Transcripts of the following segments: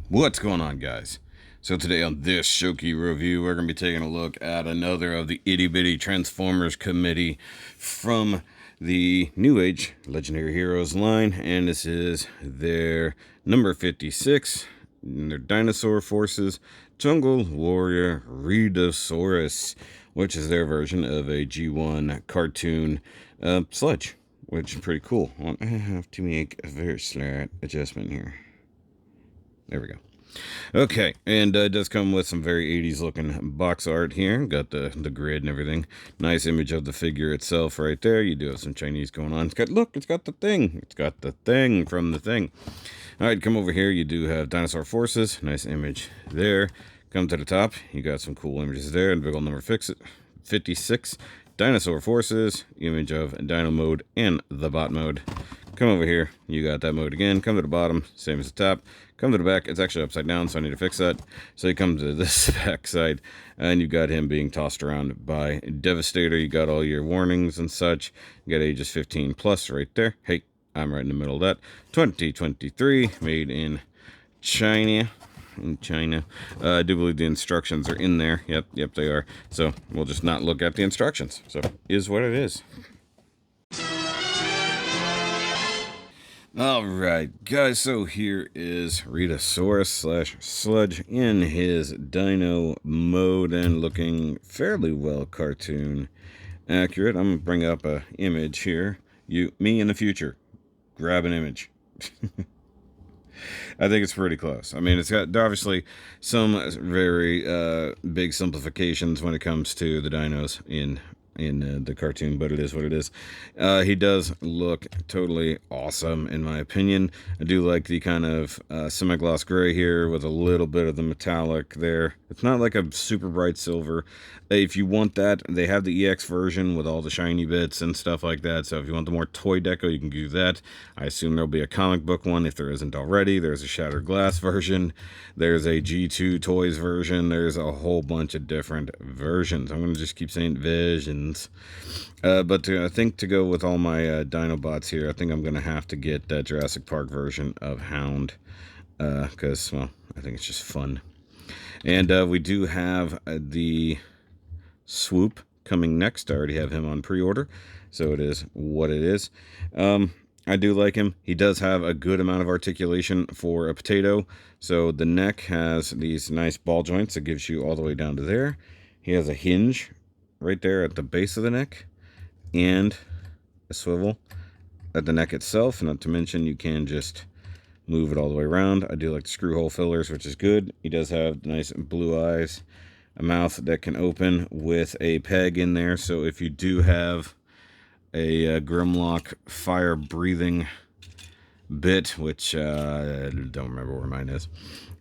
What's going on, guys? So today on this Shoky review, we're going to be taking a look at another of the itty bitty Transformers committee from the Newage Legendary Heroes line, and this is their number 56, their Dinosaur Forces Jungle Warrior Rhedosaurus, which is their version of a G1 cartoon Sludge, which is pretty cool. I have to make a very slight adjustment here. There we go. Okay, and it does come with some very 80s looking box art here. Got the grid and everything. Nice image of the figure itself right there. You do have some Chinese going on. It's got the thing. It's got the thing from the thing. All right, come over here. You do have Dinosaur Forces. Nice image there. Come to the top. You got some cool images there. And big old number 56. Dinosaur Forces. Image of Dino mode and the bot mode. Come over here, you got that mode again. Come to the bottom, same as the top. Come to the back, it's actually upside down, so I need to fix that. So you come to this back side, and you got him being tossed around by Devastator. You got all your warnings and such. You got ages 15 plus right there. Hey, I'm right in the middle of that. 2023, made in China. I do believe the instructions are in there. Yep, they are. So we'll just not look at the instructions. So is what it is. Alright, guys, so here is Rhedosaurus / Sludge in his dino mode and looking fairly well cartoon accurate. I'm going to bring up an image here. Me in the future. Grab an image. I think it's pretty close. I mean, it's got obviously some very big simplifications when it comes to the dinos in the cartoon, but it is what it is. He does look totally awesome, in my opinion. I do like the kind of semi-gloss gray here with a little bit of the metallic there. It's not like a super bright silver. If you want that, they have the EX version with all the shiny bits and stuff like that. So if you want the more toy deco, you can do that. I assume there'll be a comic book one if there isn't already. There's a Shattered Glass version. There's a G2 Toys version. There's a whole bunch of different versions. I'm going to just keep saying visions. But I think to go with all my Dinobots here, I think I'm going to have to get that Jurassic Park version of Hound. Because, well, I think it's just fun. And we do have the Swoop coming next. I already have him on pre-order, so it is what it is. I do like him. He does have a good amount of articulation for a potato. So the neck has these nice ball joints that gives you all the way down to there. He has a hinge right there at the base of the neck and a swivel at the neck itself. Not to mention you can just move it all the way around. I do like the screw hole fillers, which is good. He does have nice blue eyes, a mouth that can open with a peg in there. So if you do have a Grimlock fire breathing bit, which I don't remember where mine is.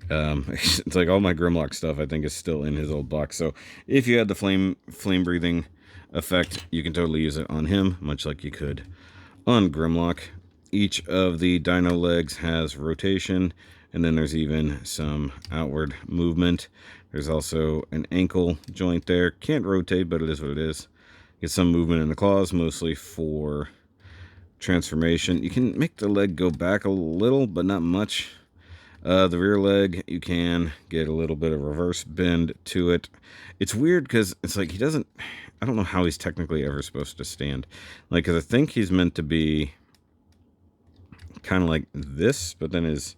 It's like all my Grimlock stuff I think is still in his old box. So if you had the flame breathing effect, you can totally use it on him, much like you could on Grimlock. Each of the dino legs has rotation, and then there's even some outward movement. There's also an ankle joint there. Can't rotate, but it is what it is. Get some movement in the claws, mostly for transformation. You can make the leg go back a little, but not much. The rear leg, you can get a little bit of reverse bend to it. It's weird because it's like he doesn't... I don't know how he's technically ever supposed to stand. Like, because I think he's meant to be kind of like this, but then his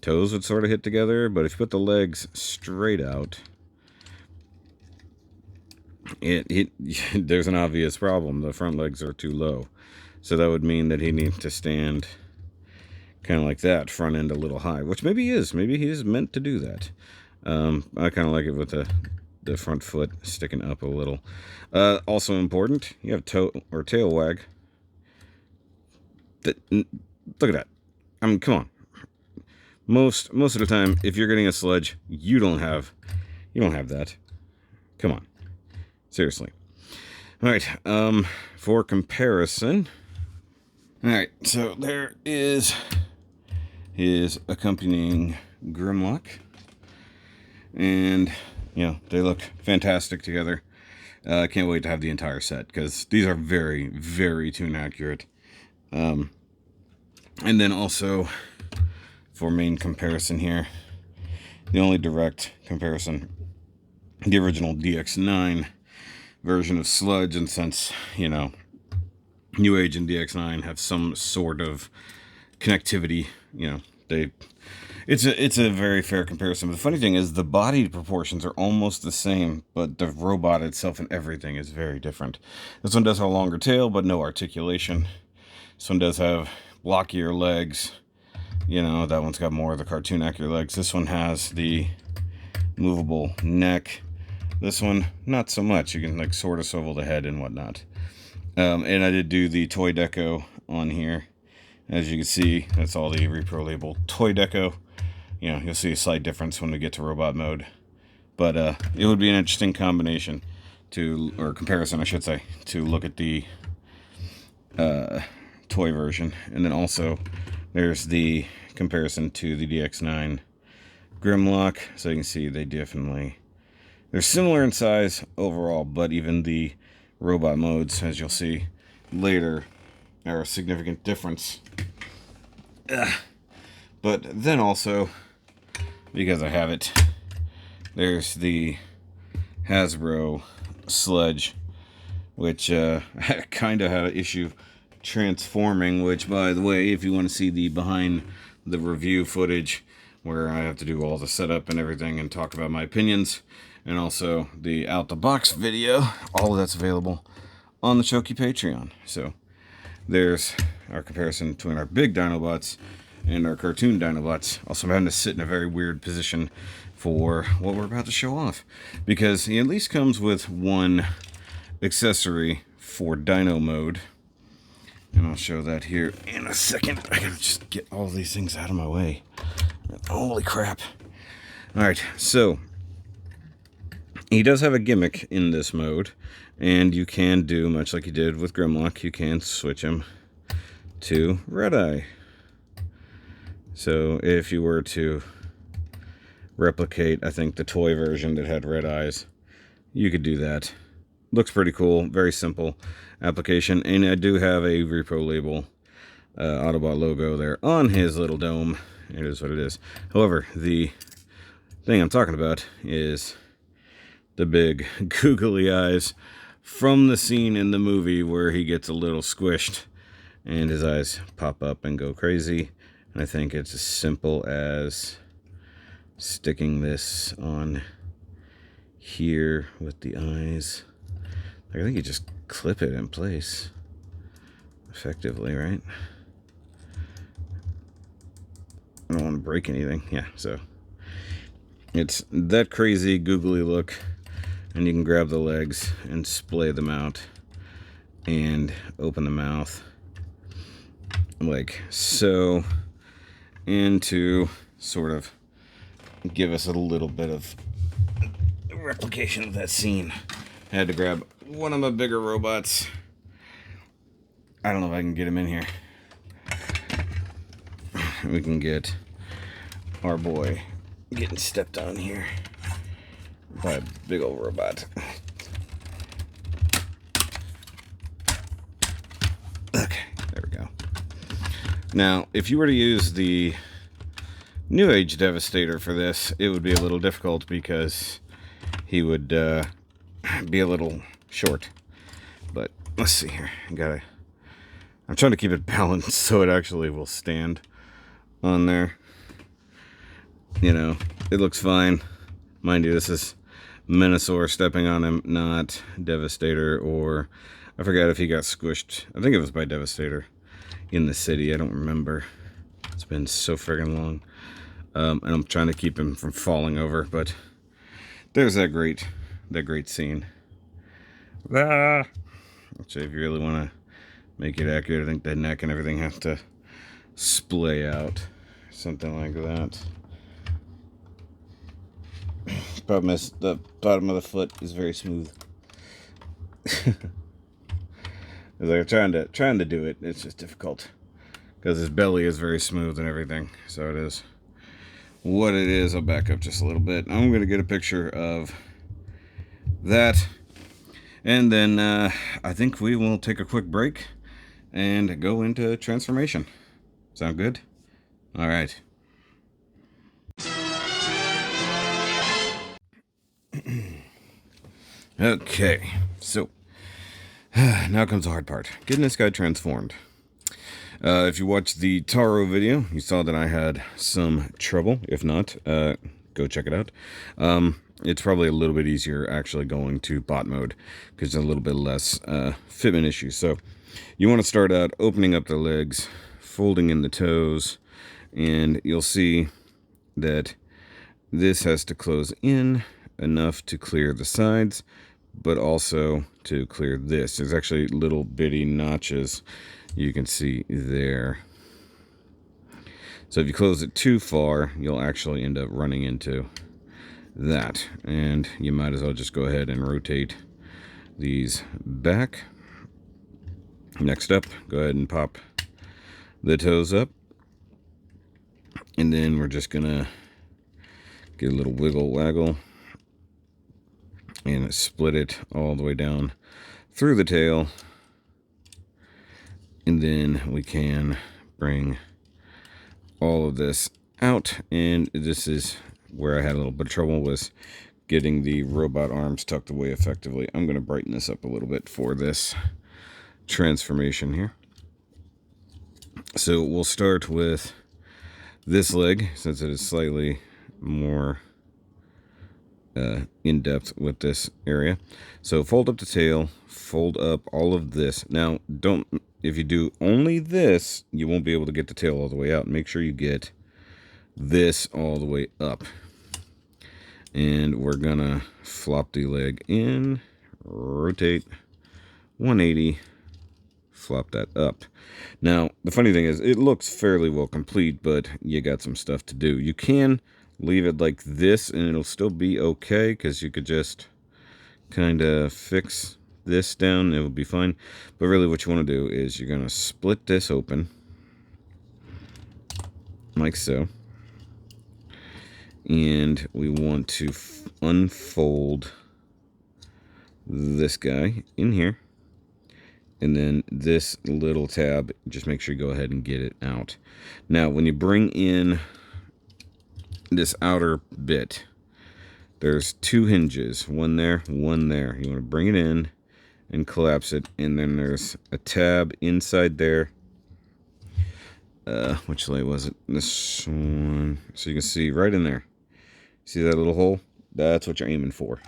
toes would sort of hit together. But if you put the legs straight out, there's an obvious problem. The front legs are too low. So that would mean that he needs to stand kind of like that, front end a little high, which maybe he is. Maybe he is meant to do that. I kind of like it with the front foot sticking up a little. Also important, you have toe or tail wag. Look at that. I mean, come on. Most of the time, if you're getting a Sludge, you don't have that. Come on. Seriously. All right. For comparison. All right. So there is his accompanying Grimlock, and they look fantastic together. I can't wait to have the entire set because these are very, very tune accurate. And then also for main comparison here, the only direct comparison, the original DX9 version of Sludge, and since, you know, Newage and DX9 have some sort of connectivity, you know, it's a very fair comparison. But the funny thing is, the body proportions are almost the same, but the robot itself and everything is very different. This one does have a longer tail, but no articulation. This one does have blockier legs. You know, that one's got more of the cartoon accurate legs. This one has the movable neck. This one, not so much. You can like sort of swivel the head and whatnot. And I did do the toy deco on here. As you can see, that's all the repro label toy deco. You know, you'll see a slight difference when we get to robot mode. But it would be an interesting combination or comparison, I should say, to look at the toy version. And then also, there's the comparison to the DX9 Grimlock. So you can see they're similar in size overall, but even the robot modes, as you'll see later, are a significant difference. But then also, because I have it, there's the Hasbro Sludge, which kind of had an issue transforming, which, by the way, if you want to see the behind the review footage where I have to do all the setup and everything and talk about my opinions, and also the out the box video, all of that's available on the Shoky Patreon. So there's our comparison between our big Dinobots and our cartoon Dinobots. Also, I'm having to sit in a very weird position for what we're about to show off, because he at least comes with one accessory for Dino mode, and I'll show that here in a second. I gotta just get all these things out of my way. Holy crap. Alright, so he does have a gimmick in this mode, and you can do, much like you did with Grimlock, you can switch him to Red Eye. So if you were to replicate, I think, the toy version that had red eyes, you could do that. Looks pretty cool. Very simple application. And I do have a repro label Autobot logo there on his little dome. It is what it is. However, the thing I'm talking about is the big googly eyes from the scene in the movie where he gets a little squished and his eyes pop up and go crazy. And I think it's as simple as sticking this on here with the eyes. I think you just clip it in place effectively, right? I don't want to break anything. Yeah, so it's that crazy googly look, and you can grab the legs and splay them out and open the mouth like so, and to sort of give us a little bit of replication of that scene, I had to grab one of my bigger robots. I don't know if I can get him in here. We can get our boy getting stepped on here by a big old robot. Okay, there we go. Now, if you were to use the Newage Devastator for this, it would be a little difficult because he would be a little short. But let's see here. I'm trying to keep it balanced so it actually will stand on there. You know, it looks fine. Mind you, this is Minosaur stepping on him, not Devastator, or I forgot if he got squished. I think it was by Devastator in the city. I don't remember. It's been so friggin' long. And I'm trying to keep him from falling over, but there's that great scene. Which, if you really want to make it accurate, I think the neck and everything has to splay out. Something like that. Problem is, the bottom of the foot is very smooth. It's like I'm trying to do it. It's just difficult because his belly is very smooth and everything. So it is what it is. I'll back up just a little bit. I'm going to get a picture of that, and then I think we will take a quick break and go into transformation. Sound good? All right. Okay, so now comes the hard part. Getting this guy transformed. If you watched the Taro video, you saw that I had some trouble. If not, go check it out. It's probably a little bit easier actually going to bot mode because there's a little bit less fitment issues. So you want to start out opening up the legs, folding in the toes, and you'll see that this has to close in enough to clear the sides, but also to clear this. There's actually little bitty notches you can see there. So if you close it too far, you'll actually end up running into that. And you might as well just go ahead and rotate these back. Next up, go ahead and pop the toes up. And then we're just gonna get a little wiggle waggle and split it all the way down through the tail. And then we can bring all of this out. And this is where I had a little bit of trouble, was getting the robot arms tucked away effectively. I'm going to brighten this up a little bit for this transformation here. So we'll start with this leg, since it is slightly more in depth with this area. So fold up the tail, fold up all of this. Now, if you do only this, you won't be able to get the tail all the way out. Make sure you get this all the way up. And we're gonna flop the leg in, rotate 180, flop that up. Now, the funny thing is, it looks fairly well complete, but you got some stuff to do. You can leave it like this and it'll still be okay, because you could just kind of fix this down, it will be fine. But really what you want to do is you're going to split this open like so, and we want to unfold this guy in here, and then this little tab, just make sure you go ahead and get it out. Now when you bring in this outer bit, there's two hinges, one there, one there. You want to bring it in and collapse it, and then there's a tab inside there. Which leg was it? This one. So you can see right in there. See that little hole? That's what you're aiming for.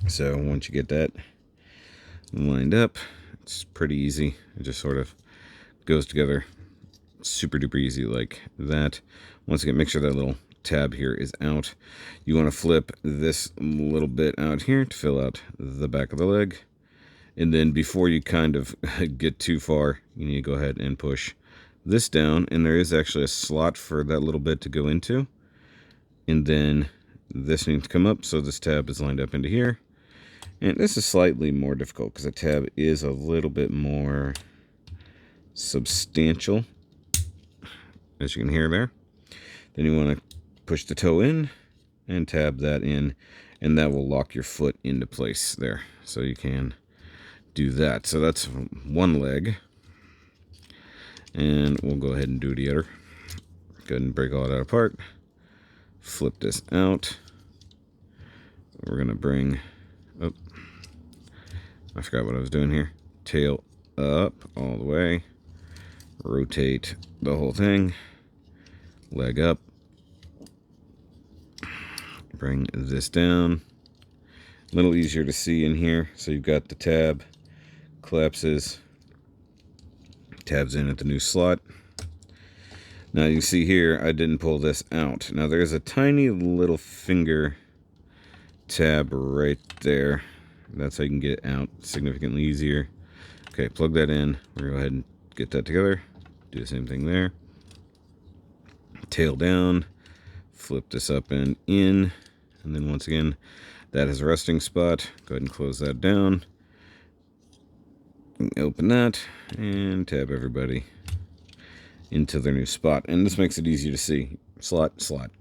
So once you get that lined up, it's pretty easy. It just sort of goes together super duper easy like that. Once again, make sure that little tab here is out. You want to flip this little bit out here to fill out the back of the leg. And then before you kind of get too far, you need to go ahead and push this down. And there is actually a slot for that little bit to go into. And then this needs to come up, so this tab is lined up into here. And this is slightly more difficult because the tab is a little bit more substantial, as you can hear there. Then you want to push the toe in and tab that in, and that will lock your foot into place there. So you can do that. So that's one leg. And we'll go ahead and do the other. Go ahead and break all that apart. Flip this out. We're going to bring, oh, I forgot what I was doing here. Tail up all the way. Rotate the whole thing. Leg up. Bring this down. A little easier to see in here. So you've got the tab, collapses, tabs in at the new slot. Now you can see here, I didn't pull this out. Now there's a tiny little finger tab right there. That's how you can get it out significantly easier. Okay, plug that in. We'll go ahead and get that together. Do the same thing there. Tail down. Flip this up and in. And then once again, that is a resting spot. Go ahead and close that down. Open that and tab everybody into their new spot. And this makes it easy to see. Slot, slot.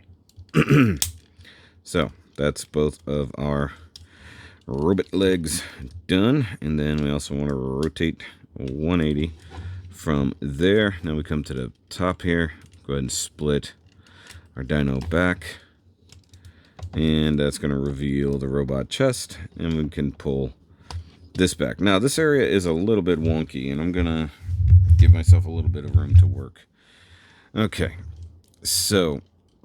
So that's both of our robot legs done. And then we also want to rotate 180 from there. Now we come to the top here. Go ahead and split our dino back And that's going to reveal the robot chest, and we can pull this back. Now, this area is a little bit wonky, and I'm going to give myself a little bit of room to work. Okay, so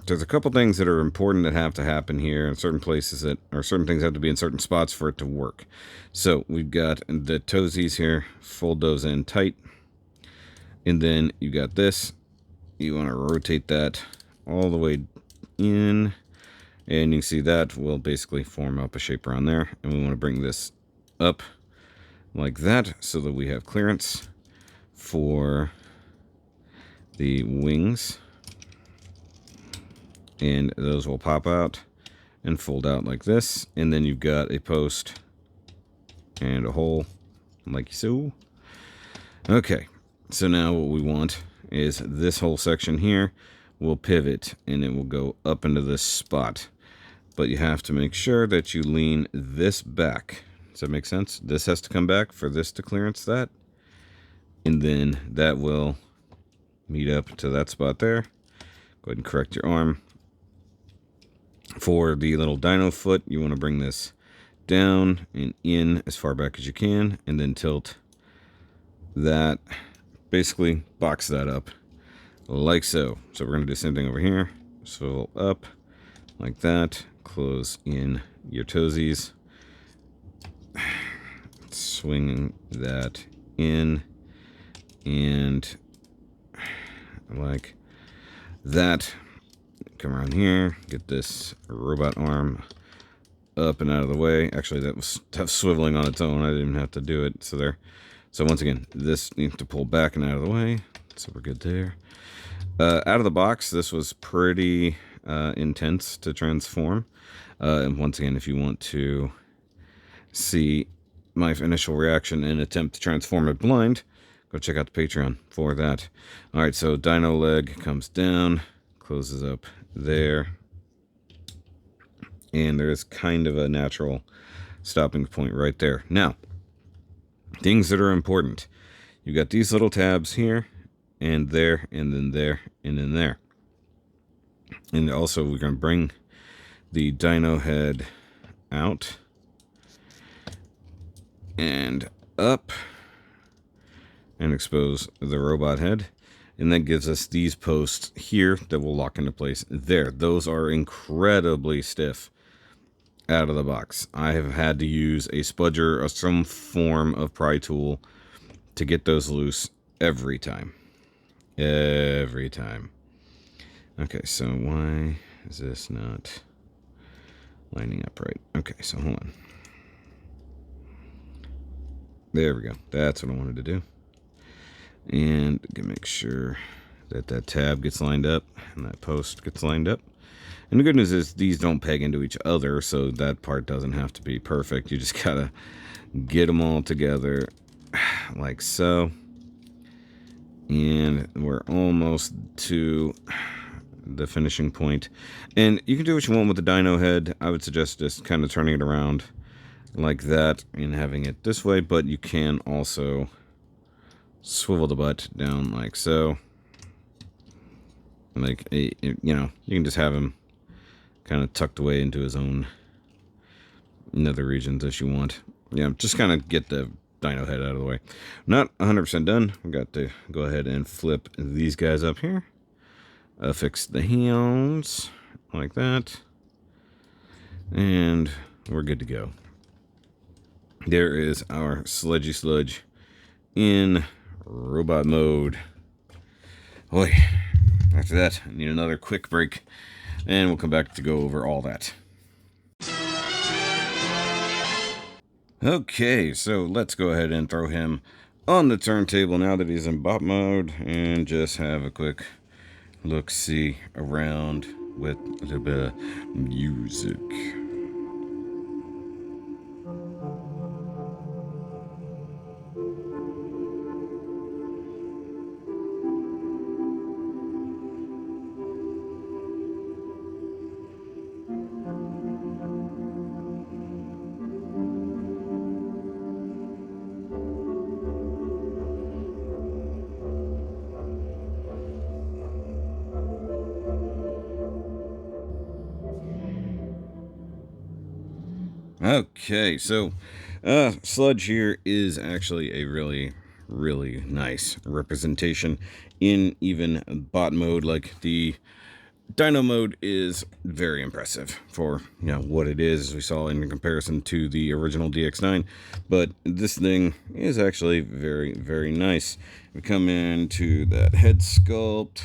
there's a couple things that are important that have to happen here, and certain places that, or certain things have to be in certain spots for it to work. So we've got the toesies here, fold those in tight, and then you got this. You want to rotate that all the way in, and you can see that will basically form up a shape around there, and we want to bring this up like that so that we have clearance for the wings, and those will pop out and fold out like this, and then you've got a post and a hole like so. Okay, so now what we want is this whole section here will pivot, and it will go up into this spot, but you have to make sure that you lean this back. Does that make sense? This has to come back for this to clearance that, and then that will meet up to that spot there. Go ahead and correct your arm. For the little dino foot, you want to bring this down and in as far back as you can, and then tilt that, basically box that up like so. So we're going to do the same thing over here. Swivel up like that, close in your toesies, swing that in, and like that. Come around here, get this robot arm up and out of the way. Actually, that was swiveling on its own. I didn't even have to do it. So there. So once again, this needs to pull back and out of the way. So we're good there. Out of the box, this was pretty intense to transform. And once again, if you want to see my initial reaction and attempt to transform it blind, go check out the Patreon for that. All right, so dino leg comes down, closes up there, and there is kind of a natural stopping point right there. Now, things that are important. You got these little tabs here, and there, and then there, and then there. And also, we're going to bring the dino head out and up and expose the robot head. And that gives us these posts here that will lock into place there. Those are incredibly stiff out of the box. I have had to use a spudger or some form of pry tool to get those loose every time. Every time. Okay, so why is this not lining up right? Okay, so hold on. There we go. That's what I wanted to do. And make sure that that tab gets lined up and that post gets lined up. And the good news is these don't peg into each other, so that part doesn't have to be perfect. You just gotta get them all together like so. And we're almost to the finishing point. And you can do what you want with the dino head. I would suggest just kind of turning it around like that and having it this way, but you can also swivel the butt down like so. Like, you know, you can just have him kind of tucked away into his own nether regions as you want. Yeah, just kind of get the dino head out of the way. Not 100% done. We got to go ahead and flip these guys up here. Fix the hands like that. And we're good to go. There is our Sludgy Sludge in robot mode. Boy, after that, I need another quick break, and we'll come back to go over all that. Okay, so let's go ahead and throw him on the turntable now that he's in bot mode, and just have a quick look-see around with a little bit of music. Okay, so Sludge here is actually a really, really nice representation in even bot mode. Like, the Dino mode is very impressive for, what it is, as we saw in comparison to the original DX9. But this thing is actually very, very nice. We come into that head sculpt.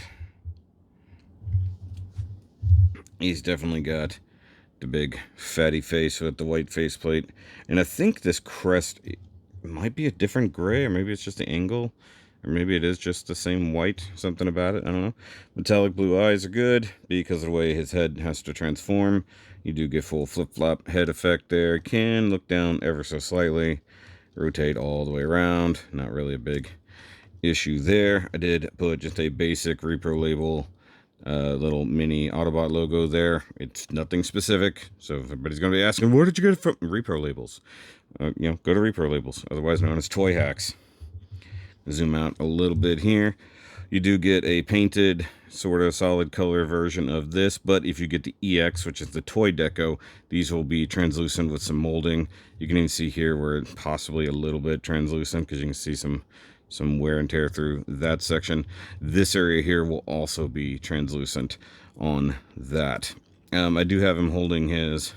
He's definitely got the big fatty face with the white faceplate. And I think this crest might be a different gray, or maybe it's just the angle. Or maybe it is just the same white, something about it, I don't know. Metallic blue eyes are good because of the way his head has to transform. You do get full flip-flop head effect there. Can look down ever so slightly. Rotate all the way around. Not really a big issue there. I did put just a basic repro label, little mini Autobot logo there. It's nothing specific, so if everybody's going to be asking, where did you get it from? Repro labels. Go to repro labels, otherwise known as toy hacks. Zoom out a little bit here. You do get a painted, sort of solid color version of this, but if you get the EX, which is the toy deco, these will be translucent with some molding. You can even see here where it's possibly a little bit translucent, because you can see some wear and tear through that section. This area here will also be translucent on that. I do have him holding his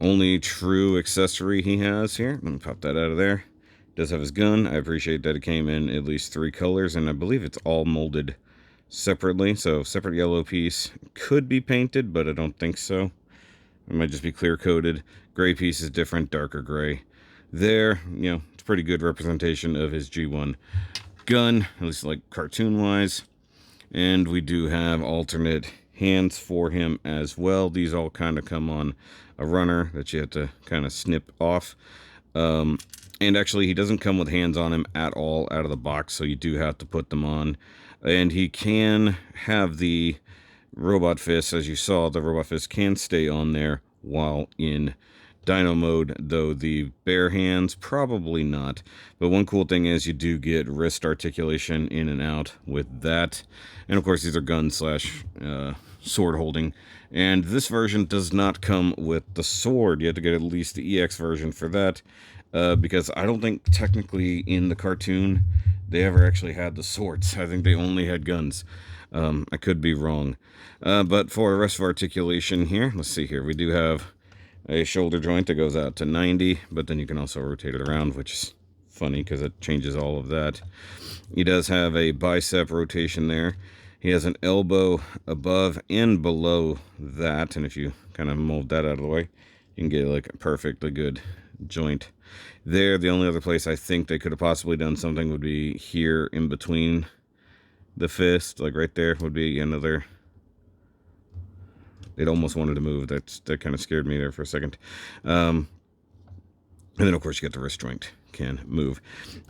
only true accessory he has here. Let me pop that out of there. Does have his gun. I appreciate that it came in at least 3 colors, and I believe it's all molded separately. So separate yellow piece could be painted, but I don't think so. It might just be clear coated. Gray piece is different, darker gray. There, it's a pretty good representation of his G1 gun, at least like cartoon wise. And we do have alternate hands for him as well. These all kind of come on a runner that you have to kind of snip off. And actually, he doesn't come with hands on him at all out of the box, so you do have to put them on. And he can have the robot fist. As you saw, the robot fist can stay on there while in Dino mode, though the bare hands, probably not. But one cool thing is you do get wrist articulation in and out with that. And of course, these are gun slash sword holding. And this version does not come with the sword. You have to get at least the EX version for that. Because I don't think technically in the cartoon they ever actually had the swords. I think they only had guns. I could be wrong. But for the rest of articulation here, let's see here. We do have a shoulder joint that goes out to 90, but then you can also rotate it around, which is funny because it changes all of that. He does have a bicep rotation there. He has an elbow above and below that, and if you kind of mold that out of the way, you can get like a perfectly good joint there. The only other place I think they could have possibly done something would be here in between the fist, like right there would be another. It almost wanted to move. That kind of scared me there for a second. And then of course you get the wrist joint can move.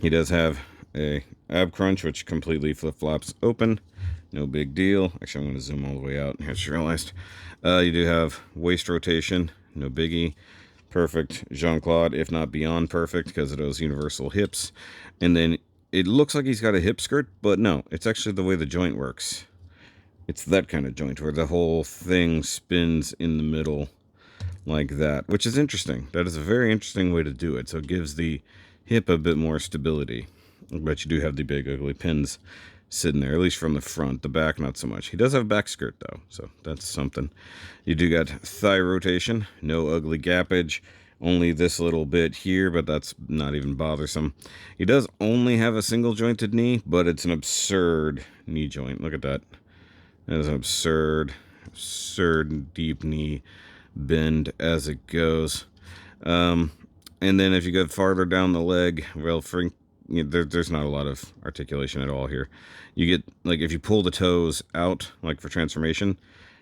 He does have a ab crunch, which completely flip-flops open. No big deal. Actually, I'm going to zoom all the way out. I just realized. You do have waist rotation. No biggie. Perfect Jean-Claude, if not beyond perfect, because of those universal hips. And then it looks like he's got a hip skirt, but no, it's actually the way the joint works. It's that kind of joint where the whole thing spins in the middle like that, which is interesting. That is a very interesting way to do it. So it gives the hip a bit more stability. But you do have the big ugly pins sitting there, at least from the front. The back, not so much. He does have a back skirt, though, so that's something. You do got thigh rotation, no ugly gappage, only this little bit here, but that's not even bothersome. He does only have a single jointed knee, but it's an absurd knee joint. Look at that. That is an absurd deep knee bend as it goes. And then if you go farther down the leg, well, there's not a lot of articulation at all here. You get, like, if you pull the toes out, like for transformation,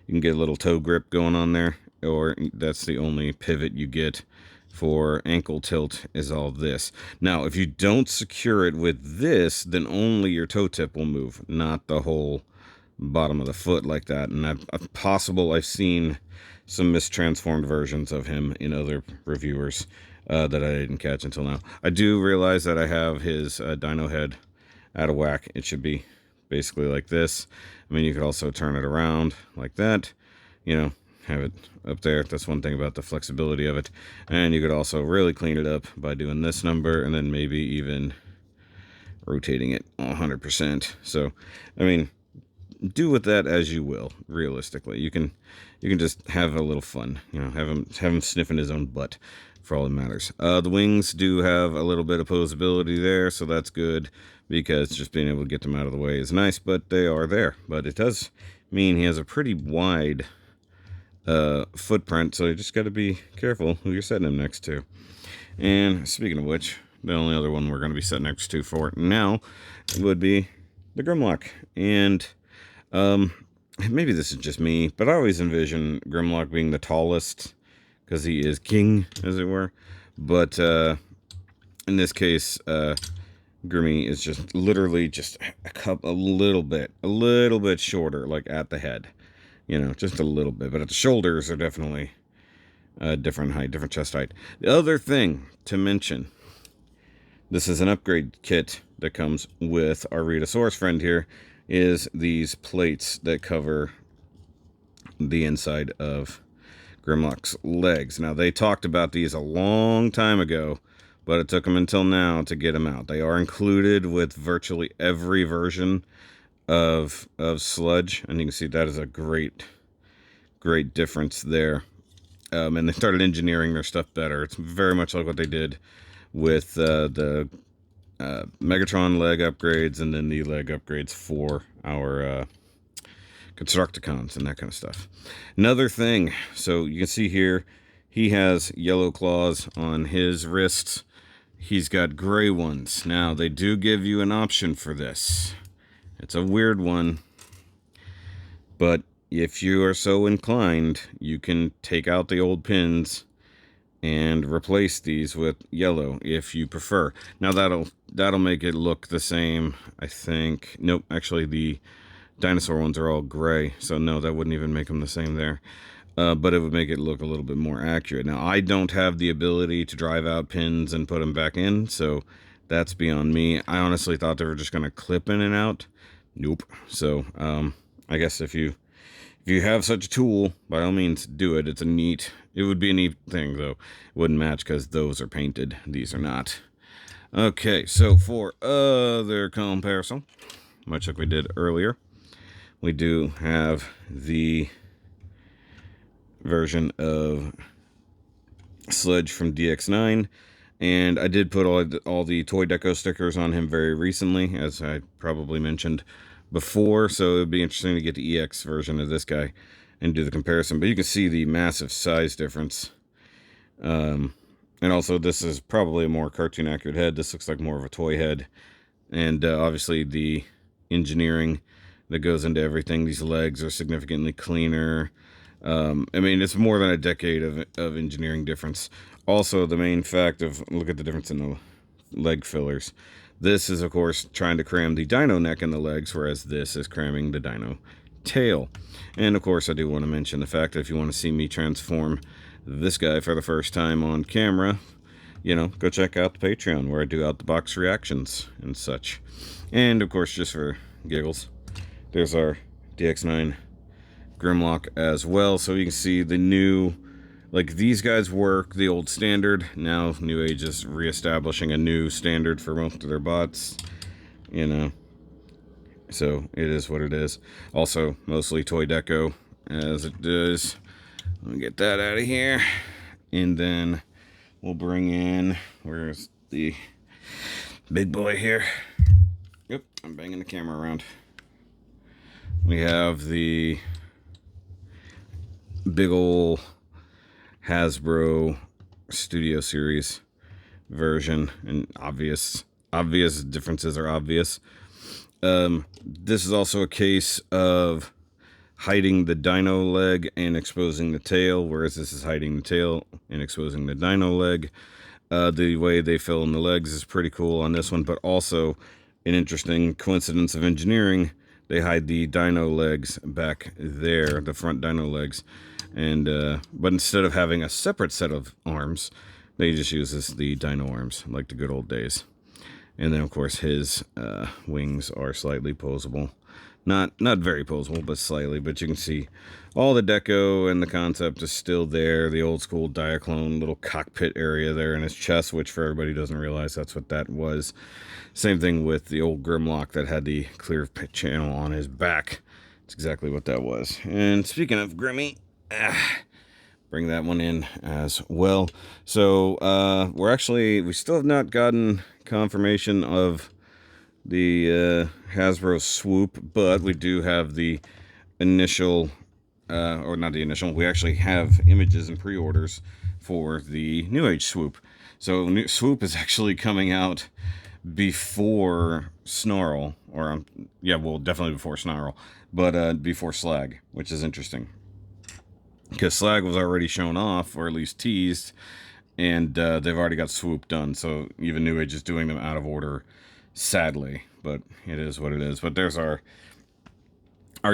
you can get a little toe grip going on there, or that's the only pivot you get for ankle tilt is all this. Now, if you don't secure it with this, then only your toe tip will move, not the whole bottom of the foot like that. And I've seen some mistransformed versions of him in other reviewers that I didn't catch until now. I do realize that I have his dino head out of whack. It should be basically like this. I mean, you could also turn it around like that. have it up there. That's one thing about the flexibility of it. And you could also really clean it up by doing this number and then maybe even rotating it 100%. So, I mean, do with that as you will. Realistically, you can just have a little fun. You know, have him sniffing his own butt for all that matters. The wings do have a little bit of posability there, so that's good because just being able to get them out of the way is nice. But they are there. But it does mean he has a pretty wide footprint, so you just got to be careful who you're setting him next to. And speaking of which, the only other one we're going to be set next to for now would be the Grimlock. And maybe this is just me, but I always envision Grimlock being the tallest because he is king, as it were. But in this case, Grimmy is just literally just a little bit shorter, like at the head. You know, just a little bit. But at the shoulders are definitely different height, different chest height. The other thing to mention, this is an upgrade kit that comes with our Rhedosaurus friend here, is these plates that cover the inside of Grimlock's legs. Now, they talked about these a long time ago, but it took them until now to get them out. They are included with virtually every version of Sludge, and you can see that is a great difference there. And they started engineering their stuff better. It's very much like what they did with the Megatron leg upgrades and then the leg upgrades for our Constructicons and that kind of stuff. Another thing, so you can see here, he has yellow claws on his wrists. He's got gray ones. Now, they do give you an option for this. It's a weird one, but if you are so inclined, you can take out the old pins and replace these with yellow if you prefer. Now that'll make it look the same, I think. Nope, actually the dinosaur ones are all gray, so no, that wouldn't even make them the same there. But it would make it look a little bit more accurate. Now, I don't have the ability to drive out pins and put them back in, so that's beyond me. I honestly thought they were just going to clip in and out. Nope. So, I guess if you have such a tool, by all means, do it. It would be a neat thing, though. It wouldn't match because those are painted. These are not. Okay, so for other comparison, much like we did earlier, we do have the version of Sludge from DX9, and I did put all the Toy Deco stickers on him very recently, as I probably mentioned before, so it would be interesting to get the EX version of this guy and do the comparison. But you can see the massive size difference, and also this is probably a more cartoon accurate head. This looks like more of a toy head, and obviously the engineering that goes into everything. These legs are significantly cleaner. I mean, it's more than a decade of engineering difference. Also, the main fact of, look at the difference in the leg fillers. This is, of course, trying to cram the dino neck in the legs, whereas this is cramming the dino tail. And, of course, I do want to mention the fact that if you want to see me transform this guy for the first time on camera, you know, go check out the Patreon where I do out-the-box reactions and such. And, of course, just for giggles, there's our DX9 Grimlock as well, so you can see the new, like, these guys work the old standard. Now Newage is reestablishing a new standard for most of their bots, you know, so it is what it is. Also, mostly Toy Deco as it does. Let me get that out of here, and then we'll bring in, where's the big boy here? Yep, I'm banging the camera around. We have the big ol' Hasbro Studio Series version, and obvious differences are obvious. This is also a case of hiding the dino leg and exposing the tail, whereas this is hiding the tail and exposing the dino leg. The way they fill in the legs is pretty cool on this one, but also an interesting coincidence of engineering. They hide the dino legs back there, the front dino legs, and but instead of having a separate set of arms, they just use the dino arms, like the good old days. And then, of course, his wings are slightly posable. Not very posable, but slightly. But you can see all the deco and the concept is still there. The old school Diaclone little cockpit area there in his chest, which for everybody who doesn't realize that's what that was. Same thing with the old Grimlock that had the clear pit channel on his back. It's exactly what that was. And speaking of Grimmy, bring that one in as well. So we still have not gotten confirmation of the Hasbro swoop, but we do have the initial, or not the initial, we actually have images and pre-orders for the Newage swoop. So swoop is actually coming out before Snarl, or yeah, well, definitely before Snarl, but before Slag, which is interesting because Slag was already shown off, or at least teased, and they've already got swoop done. So even Newage is doing them out of order, sadly, but it is what it is. But there's our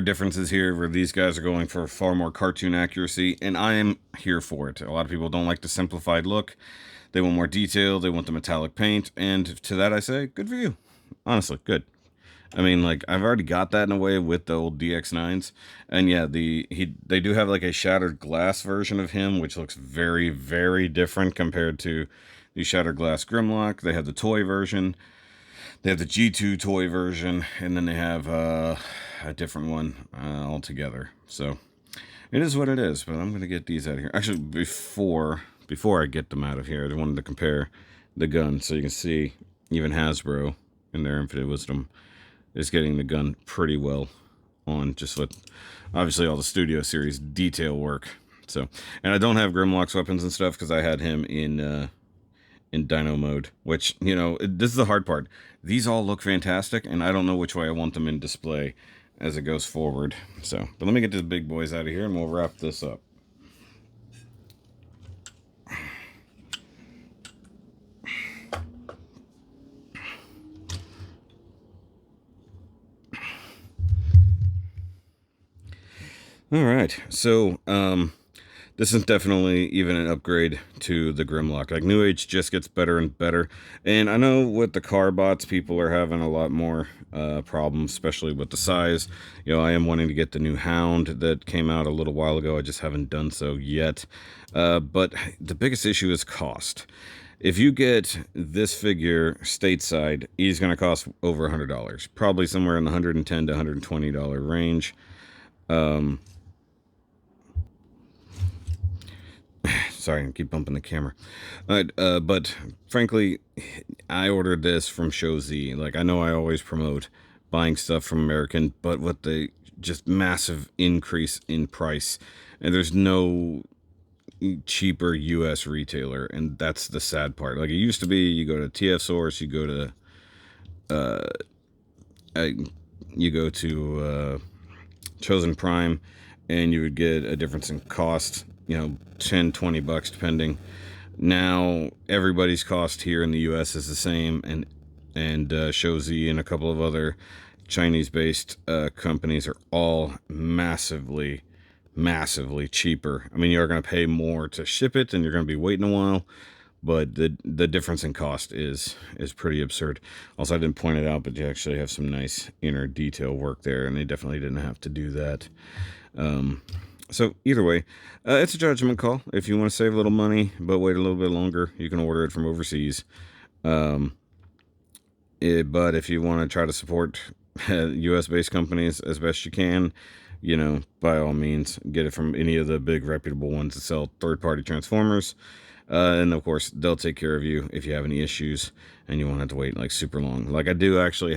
differences here, where these guys are going for far more cartoon accuracy, and I am here for it. A lot of people don't like the simplified look. They want more detail. They want the metallic paint. And to that I say, good for you. Honestly, good. I mean, like, I've already got that in a way with the old DX9s. And yeah, they do have like a shattered glass version of him, which looks very, very different compared to the shattered glass Grimlock. They have the toy version. They have the G2 toy version. And then they have a different one altogether. So it is what it is. But I'm going to get these out of here. Actually, before I get them out of here, I wanted to compare the gun so you can see even Hasbro in their infinite wisdom is getting the gun pretty well on just with obviously all the Studio Series detail work. So, and I don't have Grimlock's weapons and stuff because I had him in Dino mode, which, you know, this is the hard part. These all look fantastic, and I don't know which way I want them in display as it goes forward. So, but let me get these big boys out of here and we'll wrap this up. All right, so this is definitely even an upgrade to the Grimlock. Like, Newage just gets better and better, and I know with the car bots, people are having a lot more problems, especially with the size. You know, I am wanting to get the new Hound that came out a little while ago. I just haven't done so yet. But the biggest issue is cost. If you get this figure stateside, he's going to cost over $100, probably somewhere in the $110 to $120 range. Sorry, I keep bumping the camera. But frankly, I ordered this from Shoky. Like, I know I always promote buying stuff from American, but with the just massive increase in price, and there's no cheaper U.S. retailer, and that's the sad part. Like, it used to be, you go to TF Source, you go to Chosen Prime, and you would get a difference in cost, you know, 10, 20 bucks depending. Now everybody's cost here in the US is the same, and Shozy and a couple of other Chinese based companies are all massively cheaper. I mean, you're going to pay more to ship it and you're going to be waiting a while, but the difference in cost is pretty absurd. Also, I didn't point it out, but you actually have some nice inner detail work there, and they definitely didn't have to do that. So either way, it's a judgment call. If you want to save a little money but wait a little bit longer, you can order it from overseas. But if you want to try to support US based companies as best you can, you know, by all means, get it from any of the big reputable ones that sell third-party Transformers. And of course, they'll take care of you if you have any issues and you won't have to wait like super long. Like, I do actually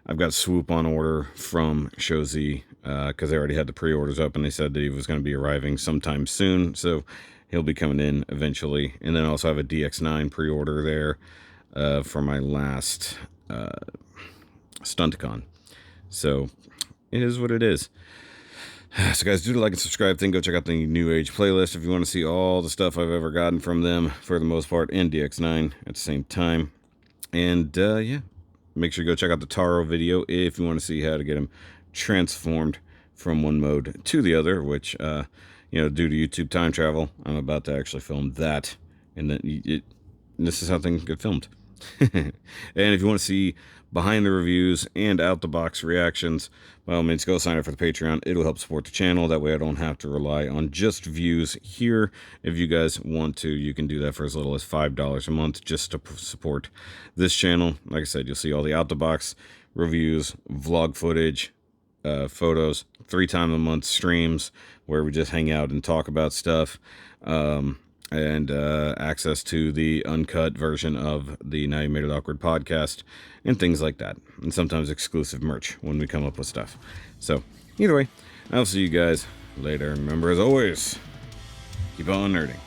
I've got Swoop on order from Shozy because they already had the pre-orders up, and they said that he was going to be arriving sometime soon, so he'll be coming in eventually. And then I also have a DX9 pre-order there for my last StuntCon. So it is what it is. So guys, do the like and subscribe thing. Go check out the Newage playlist if you want to see all the stuff I've ever gotten from them for the most part, and DX9 at the same time. And yeah, make sure you go check out the Taro video if you want to see how to get him transformed from one mode to the other, which, you know, due to YouTube time travel, I'm about to actually film that. And then this is how things get filmed. And if you want to see behind the reviews and out the box reactions, by all means, go sign up for the Patreon. It'll help support the channel. That way I don't have to rely on just views here. If you guys want to, you can do that for as little as $5 a month just to support this channel. Like I said, you'll see all the out the box reviews, vlog footage, photos, 3 times a month streams where we just hang out and talk about stuff, and access to the uncut version of the Now You Made It Awkward podcast and things like that, and sometimes exclusive merch when we come up with stuff. So either way, I'll see you guys later. Remember, as always, keep on nerding.